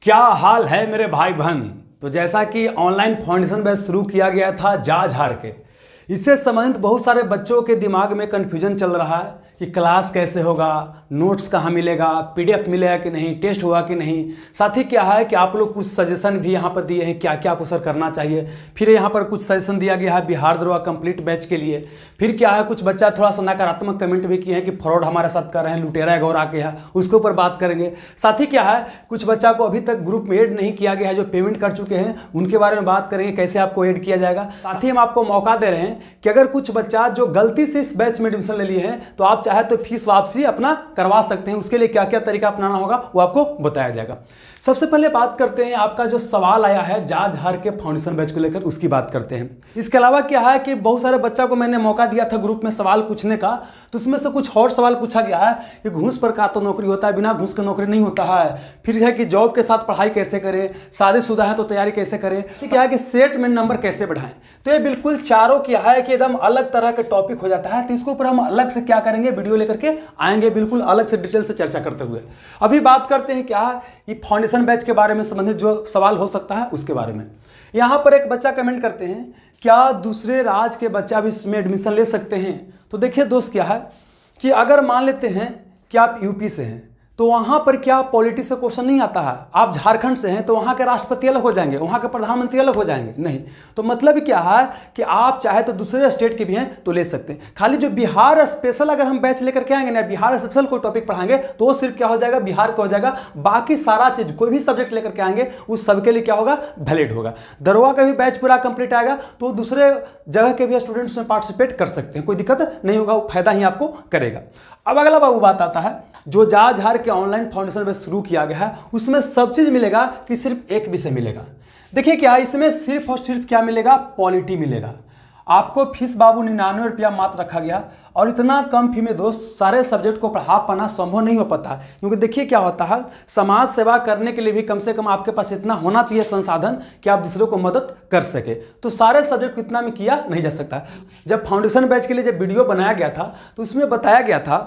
क्या हाल है मेरे भाई बहन। तो जैसा कि ऑनलाइन फाउंडेशन बैच शुरू किया गया था जाज हार के, इससे संबंधित बहुत सारे बच्चों के दिमाग में कन्फ्यूजन चल रहा है कि क्लास कैसे होगा, नोट्स कहाँ मिलेगा, पीडीएफ मिलेगा कि नहीं, टेस्ट होगा कि नहीं। साथ ही क्या है कि आप लोग कुछ सजेशन भी यहाँ पर दिए हैं क्या क्या आपको सर करना चाहिए। फिर यहाँ पर कुछ सजेशन दिया गया है बिहार दरोगा कंप्लीट बैच के लिए। फिर क्या है, कुछ बच्चा थोड़ा सा नकारात्मक कमेंट भी किए हैं कि फ्रॉड हमारे साथ कर रहे हैं, लुटेरा है गौरा के है, उसके ऊपर बात करेंगे। साथ ही क्या है, कुछ बच्चा को अभी तक ग्रुप में ऐड नहीं किया गया है, जो पेमेंट कर चुके हैं उनके बारे में बात करेंगे, कैसे आपको ऐड किया जाएगा। साथ ही हम आपको मौका दे रहे हैं कि अगर कुछ बच्चा जो गलती से इस बैच में एडमिशन ले लिए हैं तो आप चाहे तो फीस वापसी अपना करवा सकते हैं। उसके लिए क्या क्या तरीका अपनाना होगा वो आपको बताया जाएगा। सबसे पहले बात करते हैं आपका जो सवाल आया है जाज हार के फाउंडेशन बैच को लेकर, उसकी बात करते हैं। इसके अलावा क्या है कि बहुत सारे बच्चा को मैंने मौका दिया था ग्रुप में सवाल पूछने का, तो उसमें से कुछ और सवाल पूछा गया है कि घूस पर का तो नौकरी होता है, बिना घूस के नौकरी नहीं होता है। फिर है कि जॉब के साथ पढ़ाई कैसे करें, शादीशुदा है तो तैयारी कैसे करें, क्या है कि सेट में नंबर कैसे बढ़ाएं। तो ये बिल्कुल चारों क्या है कि एकदम अलग तरह के टॉपिक हो जाता है। तो इसके ऊपर हम अलग से क्या करेंगे, वीडियो लेकर के आएंगे, बिल्कुल अलग से डिटेल से चर्चा करते हुए। अभी बात करते हैं क्या ये फाउंडेशन बैच के बारे में संबंधित जो सवाल हो सकता है उसके बारे में। यहां पर एक बच्चा कमेंट करते हैं क्या दूसरे राज्य के बच्चा भी इसमें एडमिशन ले सकते हैं। तो देखिए दोस्त, क्या है कि अगर मान लेते हैं कि आप यूपी से हैं तो वहां पर क्या पॉलिटिक्स का क्वेश्चन नहीं आता है। आप झारखंड से हैं तो वहां के राष्ट्रपति अलग हो जाएंगे, वहां के प्रधानमंत्री अलग हो जाएंगे, नहीं। तो मतलब क्या है कि आप चाहे तो दूसरे स्टेट के भी हैं तो ले सकते हैं। खाली जो बिहार स्पेशल अगर हम बैच लेकर के आएंगे ना, बिहार स्पेशल कोई टॉपिक पढ़ाएंगे तो वो सिर्फ क्या हो जाएगा, बिहार का हो जाएगा। बाकी सारा चीज कोई भी सब्जेक्ट लेकर के आएंगे उस सबके लिए क्या होगा, वैलिड होगा। दरोगा का भी बैच पूरा कंप्लीट आएगा तो दूसरे जगह के भी स्टूडेंट्स में पार्टिसिपेट कर सकते हैं, कोई दिक्कत नहीं होगा, वो फायदा ही आपको करेगा। अब अगला बाबू बात आता है जो जाज हार के ऑनलाइन फाउंडेशन में शुरू किया गया है उसमें सब चीज मिलेगा कि सिर्फ एक विषय मिलेगा। देखिए क्या इसमें सिर्फ और सिर्फ क्या मिलेगा, पॉलिटी मिलेगा। आपको फीस बाबू 99 रुपया मात्र रखा गया और इतना कम फी में दोस्त सारे सब्जेक्ट को पढ़ा पाना संभव नहीं हो पाता। क्योंकि देखिए क्या होता है, समाज सेवा करने के लिए भी कम से कम आपके पास इतना होना चाहिए संसाधन कि आप दूसरों को मदद कर सके। तो सारे सब्जेक्ट को इतना में किया नहीं जा सकता। जब फाउंडेशन बैच के लिए जब वीडियो बनाया गया था तो उसमें बताया गया था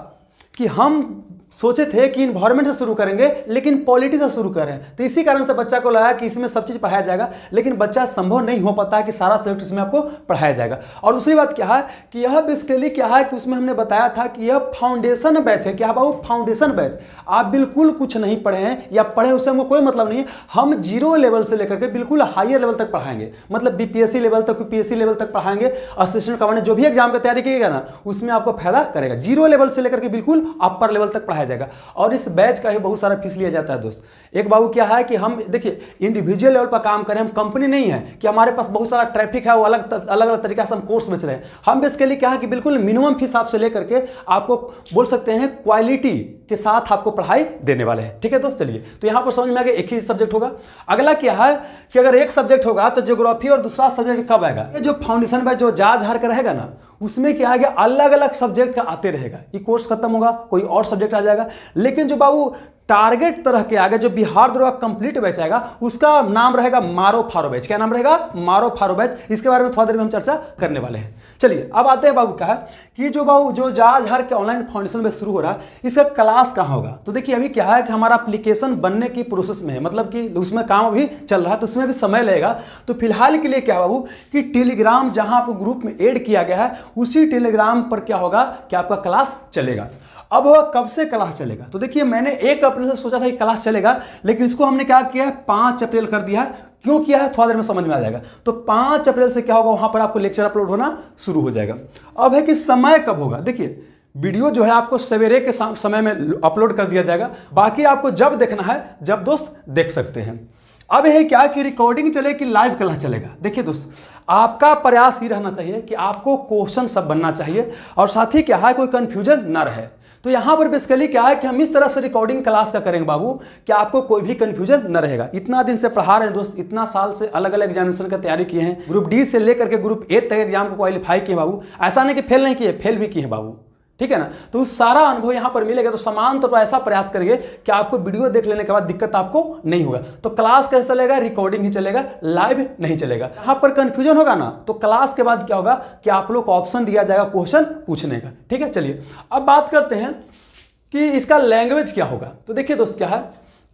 कि हम सोचे थे कि इन्वायरमेंट से शुरू करेंगे लेकिन पॉलिटी से शुरू करें। तो इसी कारण से बच्चा को लगा कि इसमें सब चीज़ पढ़ाया जाएगा, लेकिन बच्चा संभव नहीं हो पाता है कि सारा सब्जेक्ट इसमें आपको पढ़ाया जाएगा। और दूसरी बात क्या है कि यह बेसिकली क्या है कि उसमें हमने बताया था कि यह फाउंडेशन बैच है। क्या बाबू, फाउंडेशन बैच। आप बिल्कुल कुछ नहीं पढ़े हैं या पढ़े उससे हमको कोई मतलब नहीं है। हम जीरो लेवल से लेकर के बिल्कुल हायर लेवल तक पढ़ाएंगे, मतलब बीपीएससी लेवल तक, यूपीएससी लेवल तक पढ़ाएंगे। असिस्टेंट कमांडेंट जो भी एग्जाम की तैयारी कीजिएगा ना उसमें आपको फायदा करेगा। जीरो लेवल से लेकर के बिल्कुल अपर लेवल तक पढ़ाया जाएगा। और इस बैच का ही बहुत सारा फीस लिया जाता है दोस्त। एक बाबू क्या है कि हम देखिए इंडिविजुअल लेवल पर काम करें, हम कंपनी नहीं है कि हमारे पास बहुत सारा ट्रैफिक है, वो अलग अलग तरीका से हम कोर्स बेच रहे हैं। हम बेसिकली क्या है कि बिल्कुल मिनिमम फीस आपसे लेकर के आपको बोल सकते हैं क्वालिटी के साथ आपको पढ़ाई देने वाले हैं। ठीक है दोस्त, चलिए तो यहां पर समझ में आ गया एक ही सब्जेक्ट होगा। अगला क्या है कि अगर एक सब्जेक्ट होगा तो ज्योग्राफी और दूसरा सब्जेक्ट कब आएगा। ये जो फाउंडेशन में जो जाज हार का रहेगा ना उसमें क्या है, अलग अलग सब्जेक्ट का आते रहेगा। ये कोर्स खत्म होगा कोई और सब्जेक्ट आ जाएगा। लेकिन जो बाबू टारगेट तरह के आगे जो बिहार दरोगा कंप्लीट बैच आएगा उसका नाम रहेगा मारो फारो बैच। क्या नाम रहेगा, मारो फारो बैच। इसके बारे में थोड़ा देर में हम चर्चा करने वाले हैं। चलिए अब आते हैं बाबू क्या है कि जो बाबू जो जाज हार के ऑनलाइन फाउंडेशन बैच शुरू हो रहा है इसका क्लास कहाँ होगा। तो देखिए अभी क्या है कि हमारा एप्लीकेशन बनने की प्रोसेस में है, मतलब कि उसमें काम अभी चल रहा है तो उसमें भी समय लगेगा। तो फिलहाल के लिए क्या बाबू कि टेलीग्राम जहां आपको ग्रुप में ऐड किया गया है उसी टेलीग्राम पर क्या होगा कि आपका क्लास चलेगा। अब वह कब से क्लास चलेगा, तो देखिए मैंने 1 अप्रैल से सोचा था कि क्लास चलेगा, लेकिन इसको हमने क्या किया है 5 अप्रैल कर दिया है। क्यों किया है थोड़ा देर में समझ में आ जाएगा। तो 5 अप्रैल से क्या होगा, वहां पर आपको लेक्चर अपलोड होना शुरू हो जाएगा। अब है कि समय कब होगा, देखिए वीडियो जो है आपको सवेरे के समय में अपलोड कर दिया जाएगा। बाकी आपको जब देखना है जब दोस्त देख सकते हैं। अब है क्या कि रिकॉर्डिंग चले कि लाइव क्लास चलेगा। देखिए दोस्त आपका प्रयास ही रहना चाहिए कि आपको क्वेश्चन सब बनना चाहिए और साथ ही क्या है कोई कंफ्यूजन ना रहे। तो यहां पर बेसिकली क्या है कि हम इस तरह से रिकॉर्डिंग क्लास का करेंगे बाबू कि आपको कोई भी कंफ्यूजन न रहेगा। इतना दिन से पढ़ा रहे हैं दोस्त, इतना साल से अलग अलग एग्जामिनेशन की तैयारी किए हैं, ग्रुप डी से लेकर के ग्रुप ए तक एग्जाम को क्वालिफाई किए बाबू। ऐसा नहीं कि फेल नहीं किए, फेल भी किए हैं बाबू। ठीक है ना, तो उस सारा अनुभव यहां पर मिलेगा। तो समान तौर पर ऐसा प्रयास करिए कि आपको वीडियो देख लेने के बाद दिक्कत आपको नहीं होगा। तो क्लास कैसे चलेगा, रिकॉर्डिंग ही चलेगा, लाइव नहीं चलेगा। यहां पर कंफ्यूजन होगा ना तो क्लास के बाद क्या होगा कि आप लोग को ऑप्शन दिया जाएगा क्वेश्चन पूछने का। ठीक है, चलिए अब बात करते हैं कि इसका लैंग्वेज क्या होगा। तो देखिए दोस्त क्या है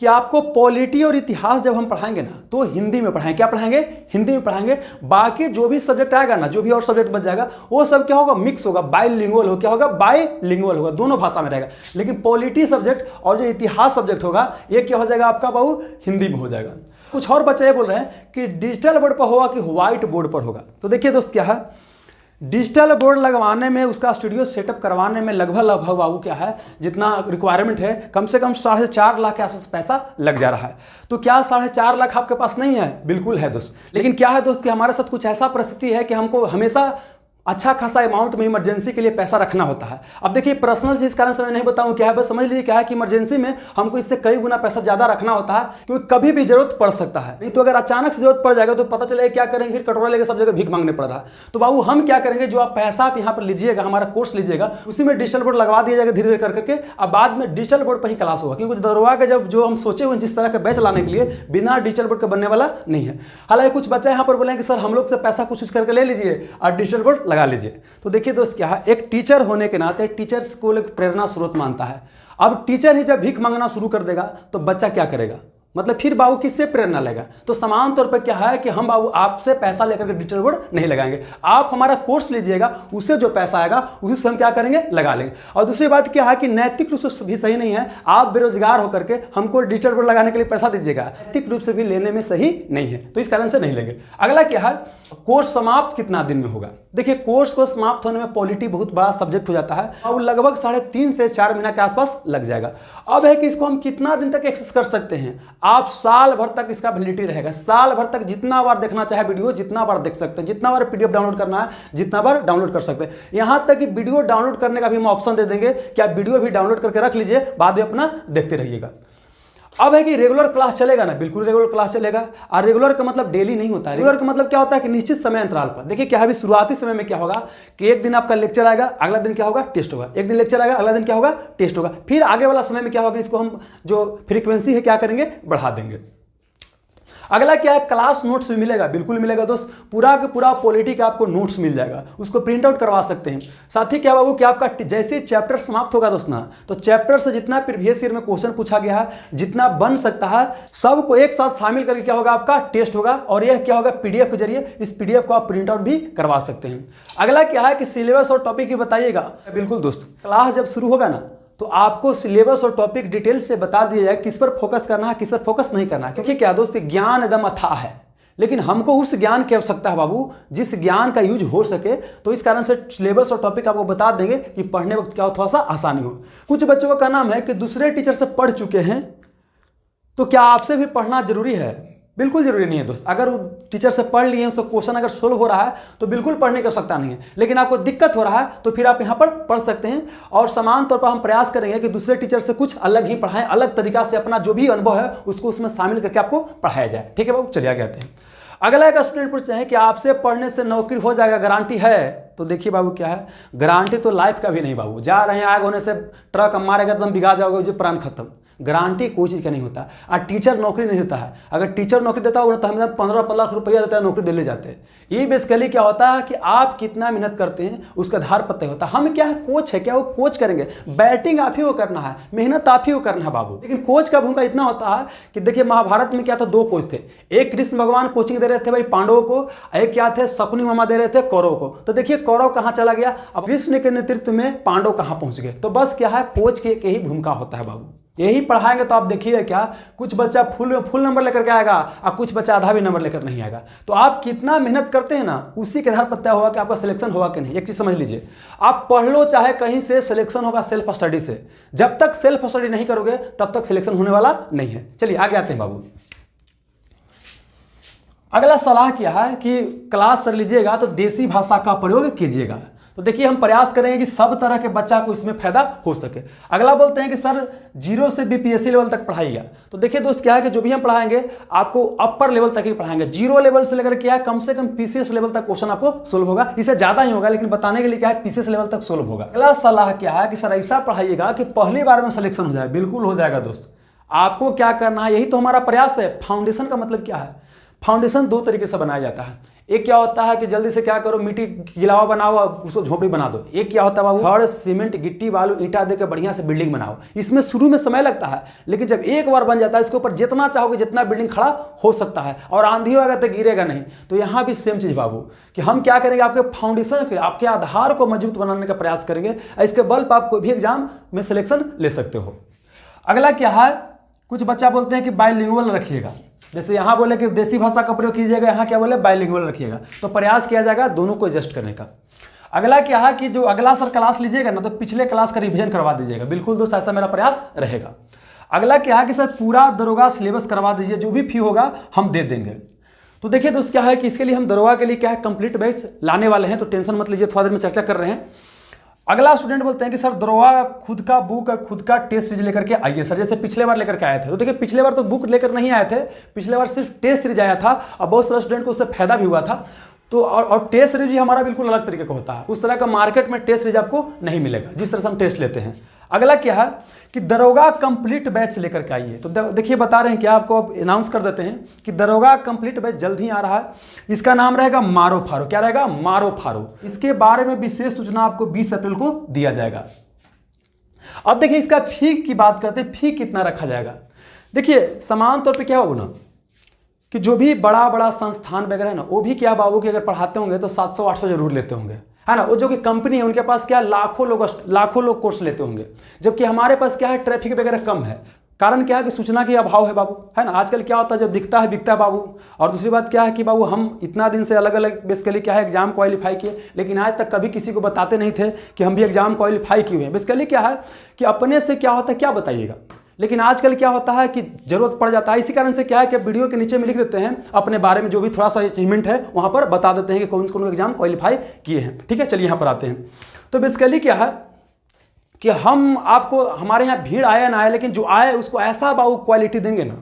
कि आपको पॉलिटी और इतिहास जब हम पढ़ाएंगे ना तो हिंदी में पढ़ाएंगे। क्या पढ़ाएंगे? हिंदी में पढ़ाएंगे। बाकी जो भी सब्जेक्ट आएगा ना, जो भी और सब्जेक्ट बच जाएगा, वो सब क्या होगा? मिक्स होगा, बाइलिंगुअल हो। क्या होगा? बाइलिंगुअल होगा, दोनों भाषा में रहेगा। लेकिन पॉलिटी सब्जेक्ट और जो इतिहास सब्जेक्ट होगा ये क्या हो जाएगा आपका बाबू? हिंदी में हो जाएगा। कुछ और बच्चे ये बोल रहे हैं कि डिजिटल बोर्ड पर होगा कि व्हाइट बोर्ड पर होगा। तो देखिए दोस्त क्या है, डिजिटल बोर्ड लगवाने में, उसका स्टूडियो सेटअप करवाने में लगभग बाबू क्या है, जितना रिक्वायरमेंट है, कम से कम 4.5 लाख के आसपास पैसा लग जा रहा है। तो क्या 4.5 लाख आपके पास नहीं है? बिल्कुल है दोस्त। लेकिन क्या है दोस्त कि हमारे साथ कुछ ऐसा परिस्थिति है कि हमको हमेशा अच्छा खासा अमाउंट में इमरजेंसी के लिए पैसा रखना होता है। अब देखिए पर्सनल से इस कारण से मैं नहीं बताऊं क्या है, बस समझ लीजिए क्या है कि इमरजेंसी में हमको इससे कई गुना पैसा ज्यादा रखना होता है, क्योंकि कभी भी जरूरत पड़ सकता है। नहीं तो अगर अचानक से जरूरत पड़ जाएगा तो पता चलेगा क्या करेंगे, फिर कटोरा लेकर सब जगह भीख मांगने पड़ रहा है। तो बाबू हम क्या करेंगे, जो आप पैसा आप यहाँ पर लीजिएगा, हमारा कोर्स लीजिएगा, उसी में डिजिटल बोर्ड लगवा दिया जाएगा धीरे धीरे करके। अब बाद में डिजिटल बोर्ड पर ही क्लास होगा, क्योंकि दरवा का जब जो हम सोचे हुए जिस तरह का बैच लाने के लिए बिना डिजिटल बोर्ड के बनने वाला नहीं है। हालांकि कुछ बच्चे यहाँ पर बोले कि सर हम लोग से पैसा कुछ करके ले लीजिए और डिजिटल बोर्ड लगा लीजिए। तो देखिए दोस्त क्या है, एक टीचर होने के नाते टीचर्स को एक प्रेरणा स्रोत मानता है। अब टीचर ही जब भीख मांगना शुरू कर देगा तो बच्चा क्या करेगा? मतलब फिर बाबू किससे प्रेरणा लेगा? तो समान तौर पर क्या है कि हम बाबू आपसे पैसा लेकर के डिजिटल बोर्ड नहीं लगाएंगे। आप हमारा कोर्स लीजिएगा, उससे जो पैसा आएगा उसी से हम क्या करेंगे? लगा लेंगे। और दूसरी बात क्या है कि नैतिक रूप से भी सही नहीं है, आप बेरोजगार होकर के हमको डिजिटल बोर्ड लगाने के लिए पैसा दीजिएगा, नैतिक रूप से भी लेने में सही नहीं है, तो इस कारण से नहीं लेंगे। अगला क्या है, कोर्स समाप्त कितना दिन में होगा? देखिए कोर्स को समाप्त होने में पॉलिटी बहुत बड़ा सब्जेक्ट हो जाता है और लगभग 3.5 से 4 महीना के आसपास लग जाएगा। अब है कि इसको हम कितना दिन तक एक्सेस कर सकते हैं? आप साल भर तक इसका वैलिडिटी रहेगा। साल भर तक जितना बार देखना चाहे वीडियो जितना बार देख सकते हैं, जितना बार पीडीएफ डाउनलोड करना है जितना बार डाउनलोड कर सकते हैं। यहां तक कि वीडियो डाउनलोड करने का भी हम ऑप्शन दे देंगे कि आप वीडियो भी डाउनलोड करके रख लीजिए, बाद में अपना देखते रहिएगा। अब है कि रेगुलर क्लास चलेगा ना? बिल्कुल रेगुलर क्लास चलेगा। और रेगुलर का मतलब डेली नहीं होता है। रेगुलर का मतलब क्या होता है कि निश्चित समय अंतराल पर। देखिए क्या है, शुरुआती समय में क्या होगा कि एक दिन आपका लेक्चर आएगा, अगला दिन क्या होगा? टेस्ट होगा। एक दिन लेक्चर आएगा, अगला दिन क्या होगा? टेस्ट होगा। फिर आगे वाला समय में क्या होगा, इसको हम जो फ्रीक्वेंसी है क्या करेंगे? बढ़ा देंगे। अगला क्या है, क्लास नोट्स भी मिलेगा। बिल्कुल मिलेगा दोस्त, पूरा का पूरा पॉलिटी का आपको नोट्स मिल जाएगा, उसको प्रिंट आउट करवा सकते हैं। साथ ही क्या बाबू कि आपका जैसे ही चैप्टर समाप्त होगा दोस्त ना, तो चैप्टर से जितना प्रीवियस ईयर में क्वेश्चन पूछा गया है, जितना बन सकता है, सबको एक साथ शामिल करके क्या होगा? आपका टेस्ट होगा। और यह क्या होगा? पीडीएफ के जरिए इस पीडीएफ को आप प्रिंट आउट भी करवा सकते हैं। अगला क्या है कि सिलेबस और टॉपिक ही बताइएगा। बिल्कुल दोस्त, क्लास जब शुरू होगा ना तो आपको सिलेबस और टॉपिक डिटेल से बता दिया जाए किस पर फोकस करना है, किस पर फोकस नहीं करना है। क्योंकि क्या दोस्त, ज्ञान एकदम अथाह है, लेकिन हमको उस ज्ञान की आवश्यकता है बाबू जिस ज्ञान का यूज हो सके। तो इस कारण से सिलेबस और टॉपिक आपको बता देंगे कि पढ़ने वक्त क्या थोड़ा सा आसानी हो। कुछ बच्चों का नाम है कि दूसरे टीचर से पढ़ चुके हैं, तो क्या आपसे भी पढ़ना जरूरी है? बिल्कुल जरूरी नहीं है दोस्त। अगर वो टीचर से पढ़ लिए, उसका क्वेश्चन अगर सोल्व हो रहा है तो बिल्कुल पढ़ने की आवश्यकता नहीं है। लेकिन आपको दिक्कत हो रहा है तो फिर आप यहाँ पर पढ़ सकते हैं। और समान तौर पर हम प्रयास करेंगे कि दूसरे टीचर से कुछ अलग ही पढ़ाएं, अलग तरीका से अपना जो भी अनुभव है उसको उसमें शामिल करके आपको पढ़ाया जाए। ठीक है बाबू, चलिए आगे आते हैं। अगला एक स्टूडेंट पूछते हैं कि आपसे पढ़ने से नौकरी हो जाएगा, गारंटी है? तो देखिए बाबू क्या है, गारंटी तो लाइफ का भी नहीं बाबू। जा रहे हैं आग होने से ट्रक मारेगा तो हम बिगा जाओगे, जो प्राण खत्म। गारंटी कोई चीज़ का नहीं होता। और टीचर नौकरी नहीं देता है। अगर टीचर नौकरी देता होगा तो हमें 15 लाख रुपया देता है, नौकरी दे ले जाते हैं। ये बेसिकली क्या होता है कि आप कितना मेहनत करते हैं उसका आधार पर तय होता है। हम क्या है, कोच है, क्या वो कोच करेंगे? बैटिंग आप ही को करना है, मेहनत आप ही को करना है बाबू। लेकिन कोच का भूमिका इतना होता है कि देखिए महाभारत में क्या था, 2 कोच थे। एक कृष्ण भगवान कोचिंग दे रहे थे भाई पांडवों को, एक क्या थे, शकुनी मामा दे रहे थे कौरव को। तो देखिए कौरव कहाँ चला गया, अब कृष्ण के नेतृत्व में पांडव कहाँ पहुंच गए। तो बस क्या है, कोच की एक ही भूमिका होता है बाबू। यही पढ़ाएंगे तो आप देखिए क्या, कुछ बच्चा फुल नंबर लेकर के आएगा और कुछ बच्चा आधा भी नंबर लेकर नहीं आएगा। तो आप कितना मेहनत करते हैं ना, उसी के आधार पर तय होगा कि आपका सिलेक्शन होगा कि नहीं। एक चीज समझ लीजिए, आप पढ़ लो चाहे कहीं से, सिलेक्शन होगा सेल्फ स्टडी से। जब तक सेल्फ स्टडी नहीं करोगे तब तक सिलेक्शन होने वाला नहीं है। चलिए आगे आते हैं बाबू। अगला सलाह क्या है कि क्लास कर लीजिएगा तो देसी भाषा का प्रयोग कीजिएगा। तो देखिए हम प्रयास करेंगे कि सब तरह के बच्चा को इसमें फायदा हो सके। अगला बोलते हैं कि सर 0 से बीपीएससी लेवल तक पढ़ाइएगा। तो देखिए दोस्त क्या है कि जो भी हम पढ़ाएंगे आपको अपर लेवल तक ही पढ़ाएंगे। 0 लेवल से लेकर क्या है, कम से कम पीसीएस लेवल तक क्वेश्चन आपको सोल्व होगा। इससे ज्यादा ही होगा लेकिन बताने के लिए क्या है, पीसीएस लेवल तक सोल्व होगा। अगला सलाह क्या है कि सर ऐसा पढ़ाइएगा कि पहली बार में सिलेक्शन हो जाए। बिल्कुल हो जाएगा दोस्त। आपको क्या करना है, यही तो हमारा प्रयास है। फाउंडेशन का मतलब क्या है, फाउंडेशन 2 तरीके से बनाया जाता है। एक क्या होता है कि जल्दी से क्या करो, मिट्टी गिलावा बनाओ और उसको झोपड़ी बना दो। एक क्या होता है बाबू, छड़ सीमेंट गिट्टी बालू ईंटा देकर बढ़िया से बिल्डिंग बनाओ। इसमें शुरू में समय लगता है, लेकिन जब एक बार बन जाता है इसके ऊपर जितना चाहोगे जितना बिल्डिंग खड़ा हो सकता है, और आंधी होगा तो गिरेगा नहीं। तो यहाँ भी सेम चीज बाबू कि हम क्या करेंगे, आपके फाउंडेशन के आपके आधार को मजबूत बनाने का प्रयास करेंगे। इसके बल पर आप कोई भी एग्जाम में सिलेक्शन ले सकते हो। अगला क्या है, कुछ बच्चा बोलते हैं कि बाइलिंगुअल रखिएगा। जैसे यहाँ बोले कि देसी भाषा का प्रयोग कीजिएगा, यहाँ क्या बोले बाइलिंगुअल रखिएगा। तो प्रयास किया जाएगा दोनों को एडजस्ट करने का। अगला क्या है कि जो अगला सर क्लास लीजिएगा ना, तो पिछले क्लास का रिवीजन करवा दीजिएगा। बिल्कुल दोस्त, ऐसा मेरा प्रयास रहेगा। अगला क्या है कि सर पूरा दरोगा सिलेबस करवा दीजिए, जो भी फी होगा हम दे देंगे। तो देखिए दोस्त क्या है कि इसके लिए हम दरोगा के लिए क्या है कंप्लीट बैच लाने वाले हैं, तो टेंशन मत लीजिए, थोड़ा देर में चर्चा कर रहे हैं। अगला स्टूडेंट बोलते हैं कि सर दरोगा खुद का बुक और खुद का टेस्ट सीरीज लेकर के आइए सर, जैसे पिछले बार लेकर के आए थे। तो देखिए पिछले बार तो बुक लेकर नहीं आए थे, पिछले बार सिर्फ टेस्ट सीरीज आया था और बहुत सारे स्टूडेंट को उससे फायदा भी हुआ था। तो और टेस्ट सीरीज भी हमारा बिल्कुल अलग तरीके का होता है, उस तरह का मार्केट में टेस्ट सीरीज आपको नहीं मिलेगा जिस तरह से हम टेस्ट लेते हैं। अगला क्या है कि दरोगा कंप्लीट बैच लेकर के आइए। तो देखिए बता रहे हैं क्या, आपको अब अनाउंस कर देते हैं कि दरोगा कंप्लीट बैच जल्द ही आ रहा है। इसका नाम रहेगा मारो फारो। क्या रहेगा? मारो फारो। इसके बारे में विशेष सूचना आपको 20 अप्रैल को दिया जाएगा। अब देखिए इसका फी की बात करते हैं, फी कितना रखा जाएगा। देखिए समान तौर पर क्या होगा ना कि जो भी बड़ा बड़ा संस्थान वगैरह है ना, वो भी क्या बाबू कि अगर पढ़ाते होंगे तो 700-800 जरूर लेते होंगे, है ना। वो जो कि कंपनी है उनके पास क्या लाखों लोग कोर्स लेते होंगे, जबकि हमारे पास क्या है ट्रैफिक वगैरह कम है। कारण क्या है कि सूचना की अभाव है बाबू, है ना। आजकल क्या होता है, जो दिखता है बिकता है बाबू। और दूसरी बात क्या है कि बाबू हम इतना दिन से अलग अलग बेसिकली क्या है एग्जाम क्वालिफाई किए, लेकिन आज तक कभी किसी को बताते नहीं थे कि हम भी एग्जाम क्वालिफाई किए हैं। बेसिकली क्या है कि अपने से क्या होता है क्या बताइएगा, लेकिन आजकल क्या होता है कि जरूरत पड़ जाता है। इसी कारण से क्या है कि वीडियो के नीचे में लिख देते हैं अपने बारे में, जो भी थोड़ा सा अचीवमेंट है वहां पर बता देते हैं कि कौन कौन एग्जाम क्वालिफाई किए हैं। ठीक है, चलिए यहाँ पर आते हैं। तो बेसिकली क्या है कि हम आपको, हमारे यहाँ भीड़ आया ना आए, लेकिन जो आए उसको ऐसा बाबू क्वालिटी देंगे ना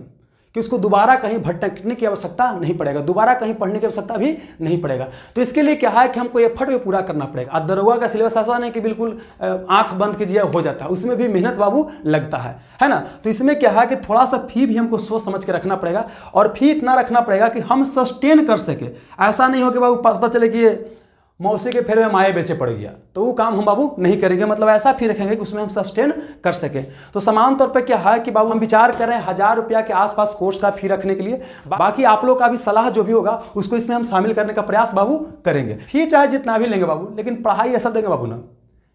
कि उसको दोबारा कहीं भटकने की आवश्यकता नहीं पड़ेगा, दोबारा कहीं पढ़ने की आवश्यकता भी नहीं पड़ेगा। तो इसके लिए क्या है कि हमको एफर्ट भी पूरा करना पड़ेगा। दरोगा का सिलेबस ऐसा नहीं कि बिल्कुल आंख बंद कीजिए हो जाता है, उसमें भी मेहनत बाबू लगता है ना। तो इसमें क्या है कि थोड़ा सा फी भी हमको सोच समझ के रखना पड़ेगा, और फी इतना रखना पड़ेगा कि हम सस्टेन कर सके। ऐसा नहीं हो कि बाबू पता चले कि ये मौसी के फेरे में माए बेचे पड़ गया, तो वो काम हम बाबू नहीं करेंगे। मतलब ऐसा फी रखेंगे कि उसमें हम सस्टेन कर सकें। तो समान तौर पर क्या है कि बाबू हम विचार कर रहे हैं 1000 रुपया के आसपास कोर्स का फी रखने के लिए। बाकी आप लोग का भी सलाह जो भी होगा उसको इसमें हम शामिल करने का प्रयास बाबू करेंगे। फी चाहे जितना भी लेंगे बाबू, लेकिन पढ़ाई ऐसा देंगे बाबू ना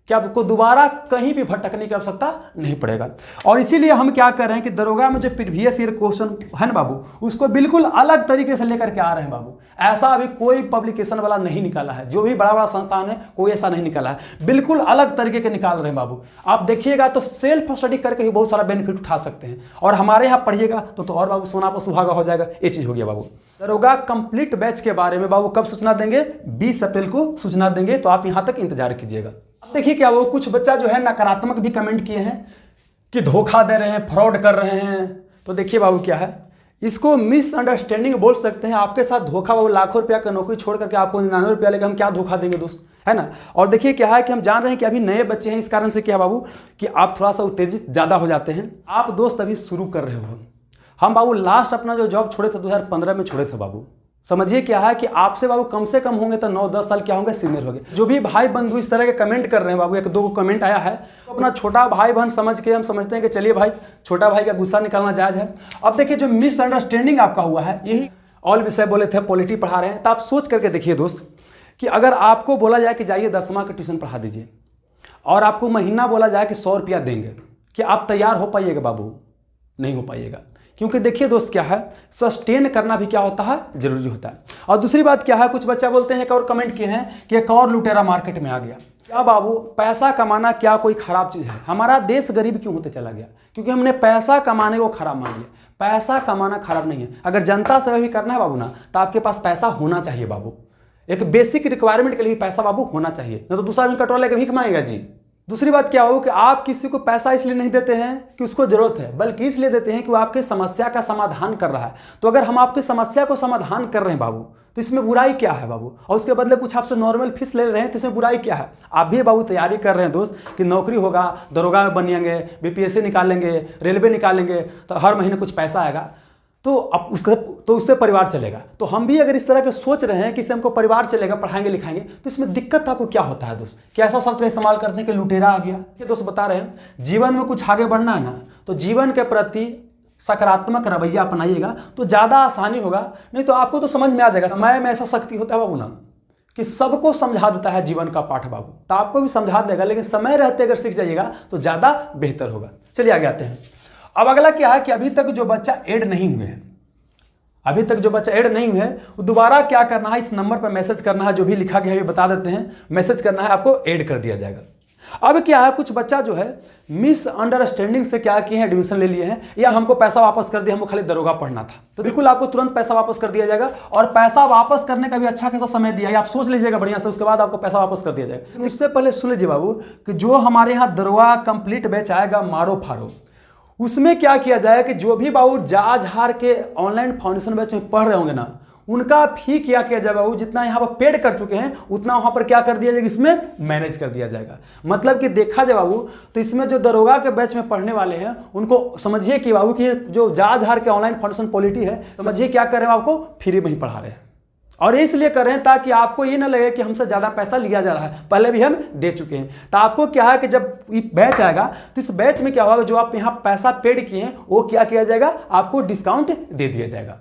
कि आपको दोबारा कहीं भी भटकने की आवश्यकता नहीं पड़ेगा। और इसीलिए हम क्या कर रहे हैं कि दरोगा में जो प्रीवियस ईयर क्वेश्चन है ना बाबू, उसको बिल्कुल अलग तरीके से लेकर के आ रहे हैं बाबू। ऐसा अभी कोई पब्लिकेशन वाला नहीं निकाला है, जो भी बड़ा बड़ा संस्थान है कोई ऐसा नहीं निकाला है, बिल्कुल अलग तरीके के निकाल रहे हैं बाबू। आप देखिएगा तो सेल्फ स्टडी करके ही बहुत सारा बेनिफिट उठा सकते हैं, और हमारे यहाँ पढ़िएगा तो और बाबू सोना पर सुहागा हो जाएगा। ये चीज हो गया बाबू। दरोगा कंप्लीट बैच के बारे में बाबू कब सूचना देंगे? 20 अप्रैल को सूचना देंगे, तो आप यहाँ तक इंतजार कीजिएगा। देखिए क्या वो कुछ बच्चा जो है नकारात्मक भी कमेंट किए हैं कि धोखा दे रहे हैं, फ्रॉड कर रहे हैं। तो देखिए बाबू क्या है, इसको मिसअंडरस्टैंडिंग बोल सकते हैं। आपके साथ धोखा, वो लाखों रुपया का नौकरी छोड़ करके आपको 99 रुपया लेकर हम क्या धोखा देंगे दोस्त, है ना। और देखिए क्या है कि हम जान रहे हैं कि अभी नए बच्चे हैं, इस कारण से क्या बाबू कि आप थोड़ा सा उत्तेजित ज़्यादा हो जाते हैं। आप दोस्त अभी शुरू कर रहे हो। हम बाबू लास्ट अपना जो जॉब छोड़े थे 2015 में छोड़े थे बाबू। समझिए क्या है कि आपसे बाबू कम से कम होंगे तो 9-10 साल क्या होंगे सीनियर होंगे। जो भी भाई बंधु इस तरह के कमेंट कर रहे हैं बाबू, 1-2 कमेंट आया है, तो अपना छोटा भाई बहन समझ के हम समझते हैं कि चलिए भाई छोटा भाई का गुस्सा निकालना जायज है। अब देखिए जो मिसअंडरस्टैंडिंग आपका हुआ है, यही ऑल विषय बोले थे पॉलिटी पढ़ा रहे हैं, तो आप सोच करके देखिए दोस्त कि अगर आपको बोला जाए कि जाइए 10वां का ट्यूशन पढ़ा दीजिए, और आपको महीना बोला जाए कि 100 रुपया देंगे, कि आप तैयार हो पाइएगा बाबू? नहीं हो पाइएगा। क्योंकि देखिए दोस्त क्या है, सस्टेन करना भी क्या होता है, जरूरी होता है। और दूसरी बात क्या है, कुछ बच्चा बोलते हैं, एक और कमेंट किए हैं कि एक और लुटेरा मार्केट में आ गया। क्या बाबू, पैसा कमाना क्या कोई खराब चीज है? हमारा देश गरीब क्यों होते चला गया? क्योंकि हमने पैसा कमाने को खराब मान लिया। पैसा कमाना खराब नहीं है। अगर जनता सेवा भी करना है बाबू ना, तो आपके पास पैसा होना चाहिए बाबू। एक बेसिक रिक्वायरमेंट के लिए पैसा बाबू होना चाहिए, नहीं तो दूसरा आदमी कटोरा लेकर भीख मांगेगा जी। दूसरी बात क्या हो कि आप किसी को पैसा इसलिए नहीं देते हैं कि उसको जरूरत है, बल्कि इसलिए देते हैं कि वो आपकी समस्या का समाधान कर रहा है। तो अगर हम आपकी समस्या को समाधान कर रहे हैं बाबू, तो इसमें बुराई क्या है बाबू? और उसके बदले कुछ आपसे नॉर्मल फीस ले रहे हैं, तो इसमें बुराई क्या है? आप भी बाबू तैयारी कर रहे हैं दोस्त कि नौकरी होगा, दरोगा बनिएंगे, BPSC निकालेंगे, रेलवे निकालेंगे, तो हर महीने कुछ पैसा आएगा। तो अब उससे परिवार चलेगा। तो हम भी अगर इस तरह के सोच रहे हैं कि इससे हमको परिवार चलेगा, पढ़ाएंगे लिखाएंगे, तो इसमें दिक्कत आपको क्या होता है दोस्त? क्या ऐसा शब्द का इस्तेमाल करते हैं कि लुटेरा आ गया? ये दोस्त बता रहे हैं जीवन में कुछ आगे बढ़ना है ना, तो जीवन के प्रति सकारात्मक रवैया अपनाइएगा तो ज़्यादा आसानी होगा। नहीं तो आपको तो समझ में आ जाएगा, समय में ऐसा शक्ति होता है बाबू ना कि सबको समझा देता है जीवन का पाठ बाबू, तो आपको भी समझा देगा, लेकिन समय रहते अगर सीख जाइएगा तो ज़्यादा बेहतर होगा। चलिए आगे आते हैं। अब अगला क्या है कि अभी तक जो बच्चा ऐड नहीं हुए हैं, अभी तक जो बच्चा ऐड नहीं हुए हैं, वो दोबारा क्या करना है, इस नंबर पर मैसेज करना है, जो भी लिखा गया है बता देते हैं, मैसेज करना है, आपको ऐड कर दिया जाएगा। अब क्या है, कुछ बच्चा जो है मिसअंडरस्टैंडिंग से क्या किए हैं, एडमिशन ले लिए हैं, या हमको पैसा वापस कर दिया, हमको खाली दरोगा पढ़ना था, तो बिल्कुल आपको तुरंत पैसा वापस कर दिया जाएगा। और पैसा वापस करने का भी अच्छा खासा समय दिया है, आप सोच लीजिएगा बढ़िया से, उसके बाद आपको पैसा वापस कर दिया जाएगा। इससे पहले सुन लीजिए बाबू कि जो हमारे यहाँ दरोगा कंप्लीट बैच आएगा मारो फारो, उसमें क्या किया जाए कि जो भी बाबू जाज हार के ऑनलाइन फाउंडेशन बैच में पढ़ रहे होंगे ना, उनका फी क्या किया जाए बाबू, जितना यहाँ पर पेड कर चुके हैं उतना वहाँ पर क्या कर दिया जाएगा, इसमें मैनेज कर दिया जाएगा। मतलब कि देखा जाए बाबू तो इसमें जो दरोगा के बैच में पढ़ने वाले हैं उनको समझिए कि बाबू कि जो जाज हार के ऑनलाइन फाउंडेशन पॉलिटी है, समझिए क्या कर रहे हैं, आपको फ्री में ही पढ़ा रहे हैं। और इसलिए कर रहे हैं ताकि आपको ये ना लगे कि हमसे ज़्यादा पैसा लिया जा रहा है, पहले भी हम दे चुके हैं। तो आपको क्या है कि जब ये बैच आएगा तो इस बैच में क्या होगा, जो आप यहाँ पैसा पेड किए हैं वो क्या किया जाएगा, आपको डिस्काउंट दे दिया जाएगा।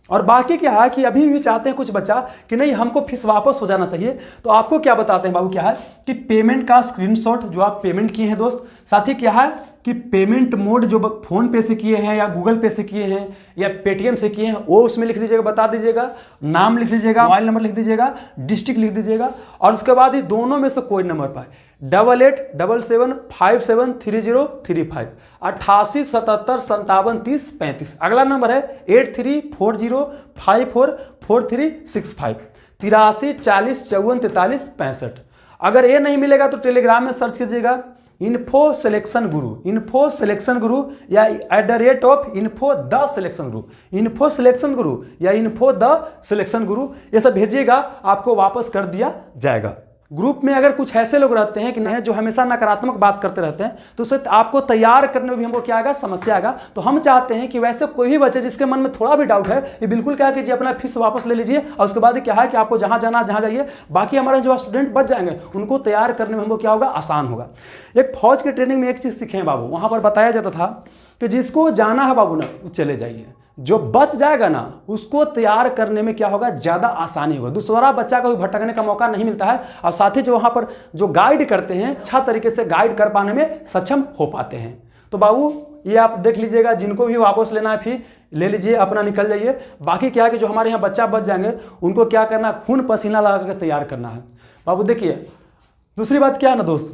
और बाकी क्या है कि अभी भी चाहते हैं कुछ बच्चा कि नहीं हमको फीस वापस हो जाना चाहिए, तो आपको क्या बताते हैं बाबू, क्या है कि पेमेंट का स्क्रीनशॉट जो आप पेमेंट किए हैं दोस्त, साथ ही क्या है कि पेमेंट मोड जो फोन पे से किए हैं या गूगल पे से किए हैं या पेटीएम से किए हैं, वो उसमें लिख दीजिएगा, बता दीजिएगा, नाम लिख दीजिएगा, मोबाइल नंबर लिख दीजिएगा, डिस्ट्रिक्ट लिख दीजिएगा, और उसके बाद ही दोनों में से कोई नंबर पाए 8877573035 8877573035। अगला नंबर है 8340544365 8340544365। अगर ये नहीं मिलेगा तो टेलीग्राम में सर्च कीजिएगा इन्फो सिलेक्शन गुरु, इन्फो सिलेक्शन गुरु या @info the selection Guru, info selection गुरु या इन्फो द सिलेक्शन गुरु, ये सब भेजिएगा, आपको वापस कर दिया जाएगा। ग्रुप में अगर कुछ ऐसे लोग रहते हैं कि नहीं जो हमेशा नकारात्मक बात करते रहते हैं, तो उसे आपको तैयार करने में भी हमको क्या आएगा, समस्या आएगा। तो हम चाहते हैं कि वैसे कोई भी बच्चे जिसके मन में थोड़ा भी डाउट है, ये बिल्कुल क्या कीजिए, अपना फीस वापस ले लीजिए, और उसके बाद क्या है कि आपको जहां जाना जहां जाइए, बाकी हमारे जो स्टूडेंट बच जाएंगे उनको तैयार करने में हमको क्या होगा, आसान होगा। एक फौज की ट्रेनिंग में एक चीज़ सीखे हैं बाबू, वहाँ पर बताया जाता था कि जिसको जाना है बाबू ना वो चले जाइए, जो बच जाएगा ना उसको तैयार करने में क्या होगा, ज़्यादा आसानी होगा, दूसरा बच्चा को भी भटकने का मौका नहीं मिलता है, और साथ ही जो वहाँ पर जो गाइड करते हैं अच्छा तरीके से गाइड कर पाने में सक्षम हो पाते हैं। तो बाबू ये आप देख लीजिएगा, जिनको भी वापस लेना है फी ले लीजिए, अपना निकल जाइए। बाकी क्या है कि जो हमारे यहाँ बच्चा बच जाएंगे उनको क्या करना, खून पसीना लगा करके तैयार करना है बाबू। देखिए दूसरी बात क्या है ना दोस्त,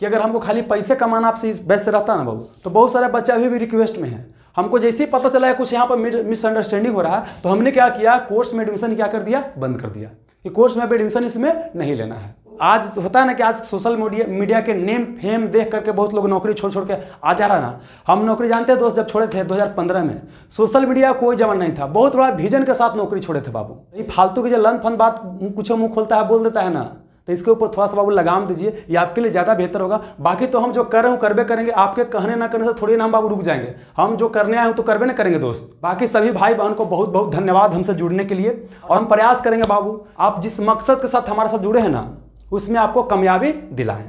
कि अगर हमको खाली पैसे कमाना आपसे इस बैच से रहता ना बाबू, तो बहुत सारे बच्चे अभी भी रिक्वेस्ट में हैं। हमको जैसे ही पता चला है कुछ यहाँ पर मिसअंडरस्टैंडिंग हो रहा है, तो हमने क्या किया, कोर्स में एडमिशन क्या कर दिया, बंद कर दिया कि कोर्स में एडमिशन इसमें नहीं लेना है। आज होता है ना कि आज सोशल मीडिया के नेम फेम देख करके बहुत लोग नौकरी छोड़ के आ जा रहा ना। हम नौकरी जानते हैं दोस्त, जब छोड़े थे 2015 में, सोशल मीडिया कोई जमाना नहीं था, बहुत बड़ा विजन के साथ नौकरी छोड़े थे बाबू। ये फालतू की जो लन फन बात कुछ मुंह खोलता है बोल देता है ना, तो इसके ऊपर थोड़ा सा बाबू लगाम दीजिए, ये आपके लिए ज़्यादा बेहतर होगा। बाकी तो हम जो कर रहे हो करबे करेंगे, आपके कहने ना करने से थोड़ी ना हम बाबू रुक जाएंगे, हम जो करने आए हो तो करबे ना करेंगे दोस्त। बाकी सभी भाई बहन को बहुत बहुत धन्यवाद हमसे जुड़ने के लिए, और हम प्रयास करेंगे बाबू आप जिस मकसद के साथ हमारे साथ जुड़े हैं ना उसमें आपको कामयाबी दिलाएं।